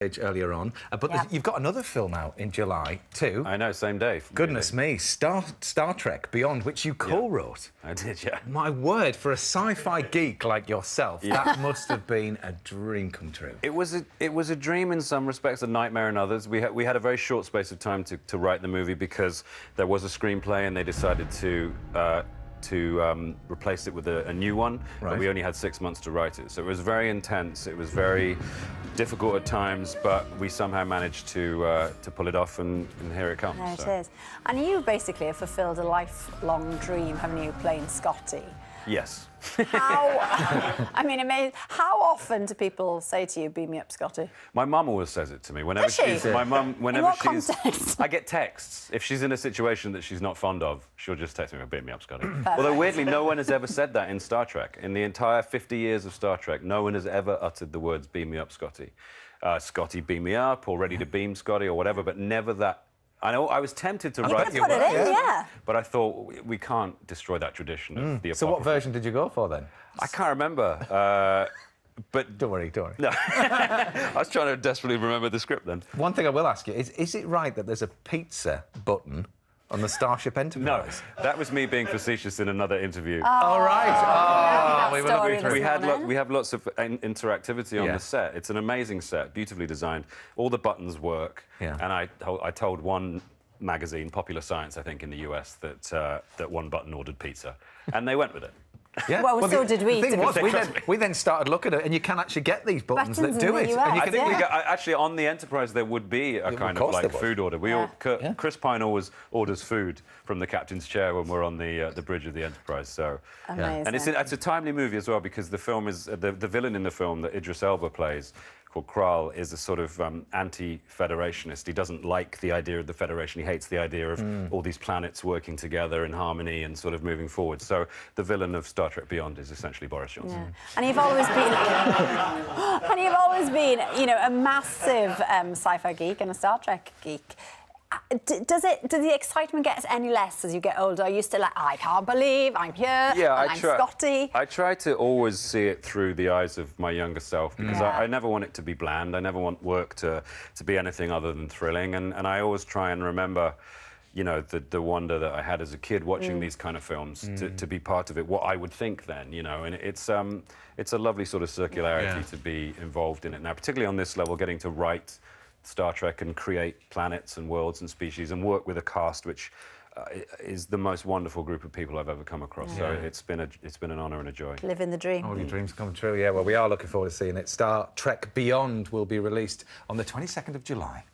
earlier on, but you've got another film out in July too. I know, same day. Goodness me, Star Trek Beyond, which you co-wrote. I did, yeah. My word, for a sci-fi geek like yourself, that must have been a dream come true. It was a dream in some respects, a nightmare in others. We had a very short space of time to write the movie because there was a screenplay and they decided to replace it with a new one, but we only had 6 months to write it. So it was very intense, it was very difficult at times, but we somehow managed to pull it off, and here it comes. There it is. And you basically have fulfilled a lifelong dream, haven't you, playing Scotty? Yes. I mean, amazing. How often do people say to you, "Beam me up, Scotty"? My mum always says it to me. Whenever she's my mum, whenever in what context? I get texts. If she's in a situation that she's not fond of, she'll just text me, "Beam me up, Scotty." Although weirdly, no one has ever said that in Star Trek. In the entire 50 years of Star Trek, no one has ever uttered the words "Beam me up, Scotty." Scotty, beam me up, or ready to beam Scotty, or whatever, but never that. I know I was tempted to write it in, yeah. But I thought we can't destroy that tradition of the apocrypha. So what version did you go for then? I can't remember. But don't worry. No, I was trying to desperately remember the script then. One thing I will ask you is it right that there's a pizza button on the Starship Enterprise? No, that was me being facetious in another interview. All right. We have lots of interactivity on the set. It's an amazing set, beautifully designed. All the buttons work. Yeah. And I told one magazine, Popular Science, I think, in the US, that one button ordered pizza, and they went with it. Yeah. Well, so did we. The thing was, we then started looking at it, and you can actually get these buttons that do it. I think actually on the Enterprise there would be a kind of like food order. Chris Pine always orders food from the captain's chair when we're on the bridge of the Enterprise. So, and it's a timely movie as well because the film is the villain in the film that Idris Elba plays, called Kral, is a sort of anti-federationist. He doesn't like the idea of the Federation. He hates the idea of all these planets working together in harmony and sort of moving forward. So the villain of Star Trek Beyond is essentially Boris Johnson. Yeah. And you've always been, you know, a massive sci-fi geek and a Star Trek geek. Does the excitement get any less as you get older? Are you still like, I can't believe I'm here, I'm Scotty? I try to always see it through the eyes of my younger self because I never want it to be bland. I never want work to be anything other than thrilling. And I always try and remember, you know, the wonder that I had as a kid watching these kind of films, to be part of it, what I would think then, you know. And it's a lovely sort of circularity to be involved in it now, particularly on this level, getting to write Star Trek and create planets and worlds and species and work with a cast which is the most wonderful group of people I've ever come across. So it's been an honour and a joy. Living the dream. All your dreams come true. Yeah, well, we are looking forward to seeing it. Star Trek Beyond will be released on the 22nd of July.